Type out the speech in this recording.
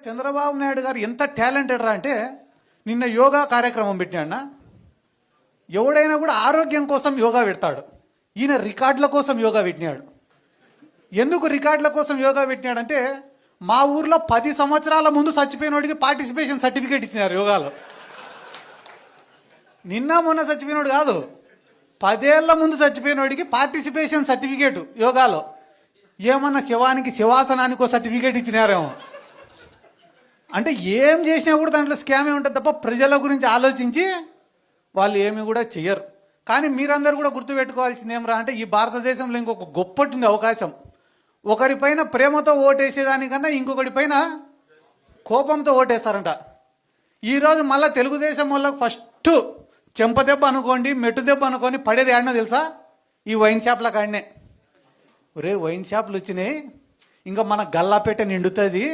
చంద్రబాబు నాయుడు గారు ఎంత టాలెంటెడ్ రా అంటే నిన్న యోగా కార్యక్రమం పెట్టినాడు. ఎవడైనా కూడా ఆరోగ్యం కోసం యోగా పెడతాడు. ఈయన రికార్డుల కోసం యోగా పెట్టినాడు. ఎందుకు రికార్డుల కోసం యోగా పెట్టినాడంటే మా ఊర్లో 10 సంవత్సరాల ముందు చచ్చిపోయినోడికి పార్టిసిపేషన్ సర్టిఫికేట్ ఇచ్చినారు యోగాలో. నిన్న మొన్న చచ్చిపోయినోడు కాదు, 10 ఏళ్ల ముందు చచ్చిపోయినోడికి పార్టిసిపేషన్ సర్టిఫికేట్ యోగాలో. ఏమన్నా శివానికి శివాసనానికి సర్టిఫికేట్ ఇచ్చినారేమో. అంటే ఏం చేసినా కూడా దాంట్లో స్కామే ఉంటుంది తప్ప ప్రజల గురించి ఆలోచించి వాళ్ళు ఏమి కూడా చెయ్యరు. కానీ మీరందరూ కూడా గుర్తుపెట్టుకోవాల్సింది ఏమరా అంటే ఈ భారతదేశంలో ఇంకొక గొప్పటి అవకాశం. ఒకరిపైన ప్రేమతో ఓటేసేదానికన్నా ఇంకొకటి పైన కోపంతో ఓటేస్తారంట. ఈరోజు మళ్ళీ తెలుగుదేశం వాళ్ళకి ఫస్ట్ చెంపదెబ్బ అనుకోండి, మెట్టు దెబ్బ అనుకోండి పడేది ఆడినా తెలుసా? ఈ వైన్ షాప్ల కాడినే. ఒరే వైన్ షాపులు వచ్చినాయి, ఇంకా మన గల్లాపేట నిండుతుంది,